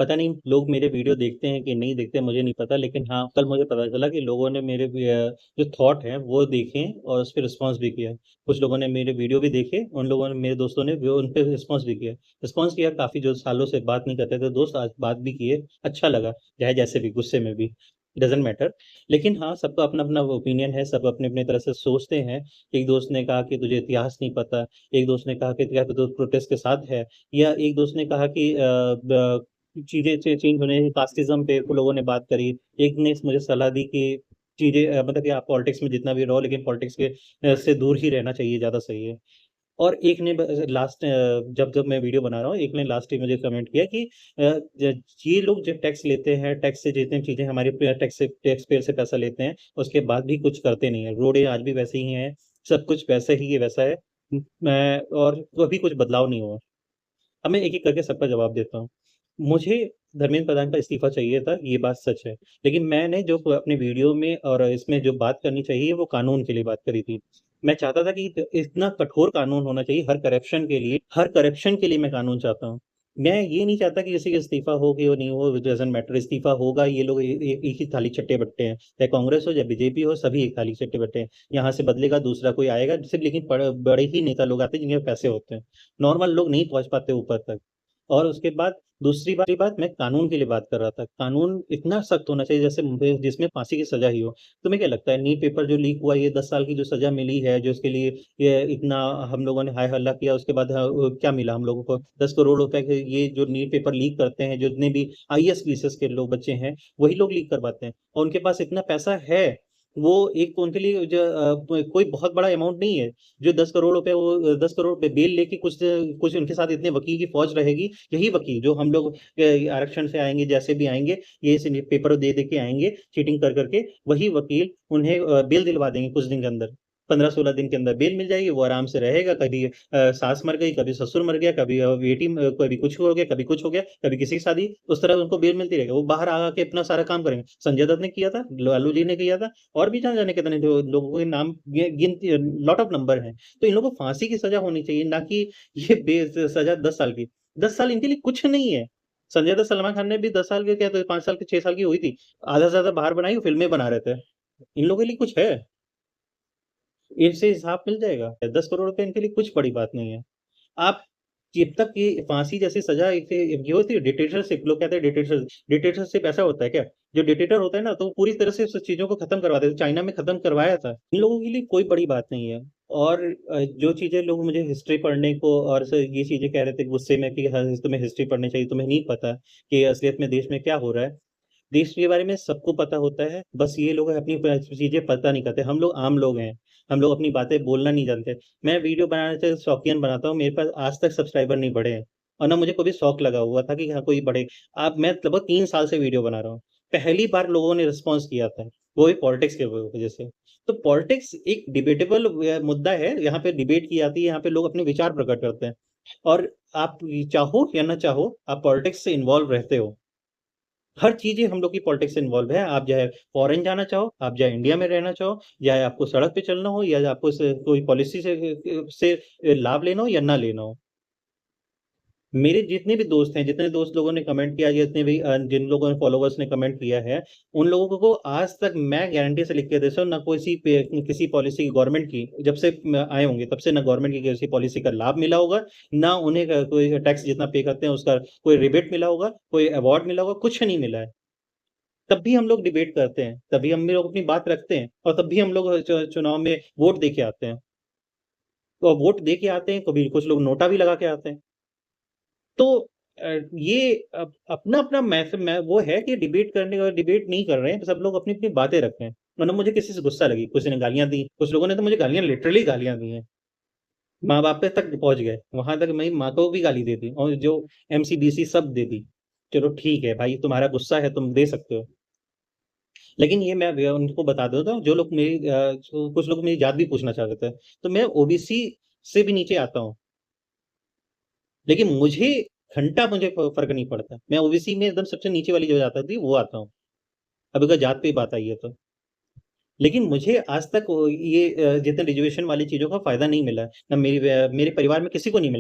पता नहीं लोग मेरे वीडियो देखते हैं कि नहीं देखते मुझे नहीं पता, लेकिन हाँ, कल मुझे पता चला कि लोगों ने मेरे जो थॉट हैं वो देखे और उस पे रिस्पॉन्स भी किया। कुछ लोगों ने मेरे वीडियो भी देखे, उन लोगों ने, मेरे दोस्तों ने वो उन पे रिस्पॉन्स भी किया। रिस्पॉन्स किया, काफ़ी जो सालों से बात नहीं करते थे दोस्त आज बात भी किए, अच्छा लगा। चाहे जैसे भी, गुस्से में भी, डज़न्ट मैटर। लेकिन हाँ, सबका अपना-अपना ओपिनियन है, सब अपने-अपने तरह से सोचते हैं। एक दोस्त ने कहा कि तुझे इतिहास नहीं पता, एक दोस्त ने कहा कि क्या तू प्रोटेस्ट के साथ है, या एक दोस्त ने कहा कि चीज़ें चेंज होने, कास्टिज़्म पे को लोगों ने बात करी। एक ने मुझे सलाह दी कि चीज़ें मतलब कि आप पॉलिटिक्स में जितना भी रहो, लेकिन पॉलिटिक्स के से दूर ही रहना चाहिए, ज़्यादा सही है। और एक ने लास्ट जब जब मैं वीडियो बना रहा हूँ, एक ने लास्ट में मुझे कमेंट किया कि ज ये लोग जो टैक्स लेते हैं, टैक्स से जितनी चीज़ें हमारे टैक्स पेयर से पैसा लेते हैं, उसके बाद भी कुछ करते नहीं हैं। रोडें आज भी वैसे ही हैं, सब कुछ वैसे ही वैसा है। मैं और कभी कुछ बदलाव नहीं हुआ। अब मैं एक-एक करके सबका जवाब देता हूँ। मुझे धर्मेंद्र प्रधान का इस्तीफ़ा चाहिए था, ये बात सच है। लेकिन मैंने जो अपने वीडियो में और इसमें जो बात करनी चाहिए, वो कानून के लिए बात करी थी। मैं चाहता था कि इतना कठोर कानून होना चाहिए हर करप्शन के लिए मैं कानून चाहता हूँ। मैं ये नहीं चाहता कि किसी का इस्तीफ़ा हो कि वो नहीं हो, इट डज़न्ट मैटर। इस्तीफ़ा होगा, ये लोग एक ही थाली चट्टे-बट्टे हैं। चाहे कांग्रेस हो, चाहे बीजेपी हो, सभी एक थाली चट्टे-बट्टे हैं। यहाँ से बदलेगा, दूसरा कोई आएगा, सिर्फ़ लेकिन बड़े ही नेता लोग आते हैं, जिनके पास पैसे होते हैं। नॉर्मल लोग नहीं पहुँच पाते ऊपर तक। और उसके बाद दूसरी बात मैं कानून के लिए बात कर रहा था। कानून इतना सख्त होना चाहिए जैसे जिसमें फांसी की सज़ा ही हो। तुम्हें क्या लगता है, नीट पेपर जो लीक हुआ, ये 10 साल की जो सज़ा मिली है, जो इसके लिए ये इतना हम लोगों ने हाय हल्ला किया, उसके बाद क्या मिला हम लोगों को? 10 करोड़ रुपए के ये जो नीट पेपर लीक करते हैं, जितने भी आईएएस पीसीएस के लोग बच्चे हैं, वही लोग लीक करवाते हैं। और उनके पास इतना पैसा है, वो एक उनके लिए कोई बहुत बड़ा अमाउंट नहीं है। जो 10 करोड़ रुपए, वो 10 करोड़ रुपए बेल लेके कुछ उनके साथ इतने वकील की फ़ौज रहेगी, यही वकील जो हम लोग आरक्षण से आएँगे, जैसे भी आएँगे, ये ऐसे पेपर दे के आएँगे, चीटिंग कर के, वही वकील उन्हें बेल दिलवा देंगे कुछ दिन के अंदर। 15-16 दिन के अंदर बेल मिल जाएगी, वो आराम से रहेगा। कभी सास मर गई, कभी ससुर मर गया, कभी बेटी कभी कुछ हो गया, कभी कुछ हो गया, कभी किसी की शादी, उस तरह उनको बेल मिलती रहेगी। वो बाहर आ के अपना सारा काम करेंगे। संजय दत्त ने किया था, लालू जी ने किया था, और भी जाने-जाने कितने जो लोगों के नाम गिनती लॉट ऑफ नंबर हैं। तो इन लोगों को फांसी की सज़ा होनी चाहिए, ना कि ये सज़ा 10 साल की। 10 साल इनके लिए कुछ नहीं है। संजय दत्त, सलमान खान ने भी 10 साल के क्या तो 5 साल के 6 साल की हुई थी। आधा से ज़्यादा बाहर बनाई, वो फ़िल्में बना रहे थे। इन लोगों के लिए कुछ है? इनसे हिसाब मिल जाएगा। 10 करोड़ रुपए इनके लिए कुछ बड़ी बात नहीं है। आप जब तक ये फांसी जैसी सज़ा एक ये होती है डिक्टेटरशिप, लोग कहते हैं डिक्टेटरशिप ऐसा होता है क्या? जो डिक्टेटर होता है ना, तो वो पूरी तरह से सब चीज़ों को खत्म करवा देता है। चाइना में खत्म करवाया था। इन लोगों के लिए कोई बड़ी बात नहीं है। और जो चीज़ें लोग मुझे हिस्ट्री पढ़ने को और ये चीज़ें कह रहे थे गुस्से में कि हाँ, तुम्हें हिस्ट्री पढ़नी चाहिए, तुम्हें नहीं पता कि असलियत में देश में क्या हो रहा है। देश के बारे में सबको पता होता है, बस ये लोग अपनी चीज़ें पता नहीं करते। हम लोग आम लोग हैं, हम लोग अपनी बातें बोलना नहीं जानते। मैं वीडियो बनाने से शौकियन बनाता हूँ, मेरे पास आज तक सब्सक्राइबर नहीं बढ़े हैं, और ना मुझे कभी शौक लगा हुआ था कि हाँ, कोई बढ़े। अब मैं लगभग 3 साल से वीडियो बना रहा हूँ। पहली बार लोगों ने रिस्पॉन्स किया था, वो भी पॉलिटिक्स के वजह से। तो पॉलिटिक्स एक डिबेटेबल मुद्दा है, यहाँ पे डिबेट की जाती है, यहाँ पे लोग अपने विचार प्रकट करते हैं। और आप चाहो या ना चाहो, आप पॉलिटिक्स से इन्वॉल्व रहते हो। हर चीज़ें हम लोग की पॉलिटिक्स से इन्वॉल्व है। आप चाहे फ़ॉरेन जाना चाहो, आप चाहे इंडिया में रहना चाहो, या आपको सड़क पे चलना हो, या आपको कोई पॉलिसी से लाभ लेना हो या ना लेना हो। मेरे जितने भी दोस्त हैं, जितने दोस्त लोगों ने कमेंट किया, जितने भी जिन लोगों ने फॉलोवर्स ने कमेंट किया है, उन लोगों को आज तक मैं गारंटी से लिख के दे सकता हूँ, ना किसी पॉलिसी गवर्नमेंट की जब से आए होंगे, तब से ना गवर्नमेंट की किसी पॉलिसी का लाभ मिला होगा, ना उन्हें कोई टैक्स जितना पे करते हैं उसका कोई रिबेट मिला होगा, कोई अवार्ड मिला होगा, कुछ नहीं मिला है। तब भी हम लोग डिबेट करते हैं, तभी हम लोग अपनी बात रखते हैं, और तब भी हम लोग चुनाव में वोट दे के आते हैं। तो वोट दे के आते हैं, कभी कुछ लोग नोटा भी लगा के आते हैं। तो ये अपना-अपना मैं वो है कि डिबेट करने और डिबेट नहीं कर रहे हैं, सब लोग अपनी-अपनी बातें रख रहे हैं। मतलब मुझे किसी से गुस्सा लगी, किसी ने गालियाँ दी, कुछ लोगों ने तो मुझे गालियाँ लिटरली गालियाँ दी हैं। माँ-बाप पे तक पहुँच गए, वहाँ तक मेरी माँ को भी गाली दे दी, और जो एमसी-डीसी सब दे दी। चलो ठीक है भाई, तुम्हारा गुस्सा है, तुम दे सकते हो। लेकिन ये मैं उनको बता देता हूँ, जो लोग जो कुछ लोग मेरी जात भी पूछना चाहते थे, तो मैं ओबीसी से भी नीचे आता हूँ, लेकिन मुझे फ़र्क नहीं पड़ता। मैं ओबीसी में एकदम सबसे नीचे वाली जो जात आती है, वो आता हूँ। अब अगर जात पे बात आई है तो। लेकिन मुझे आज तक जितने रिज़र्वेशन वाली चीज़ों का फ़ायदा नहीं मिला है, ना मेरे परिवार में किसी को नहीं मिला।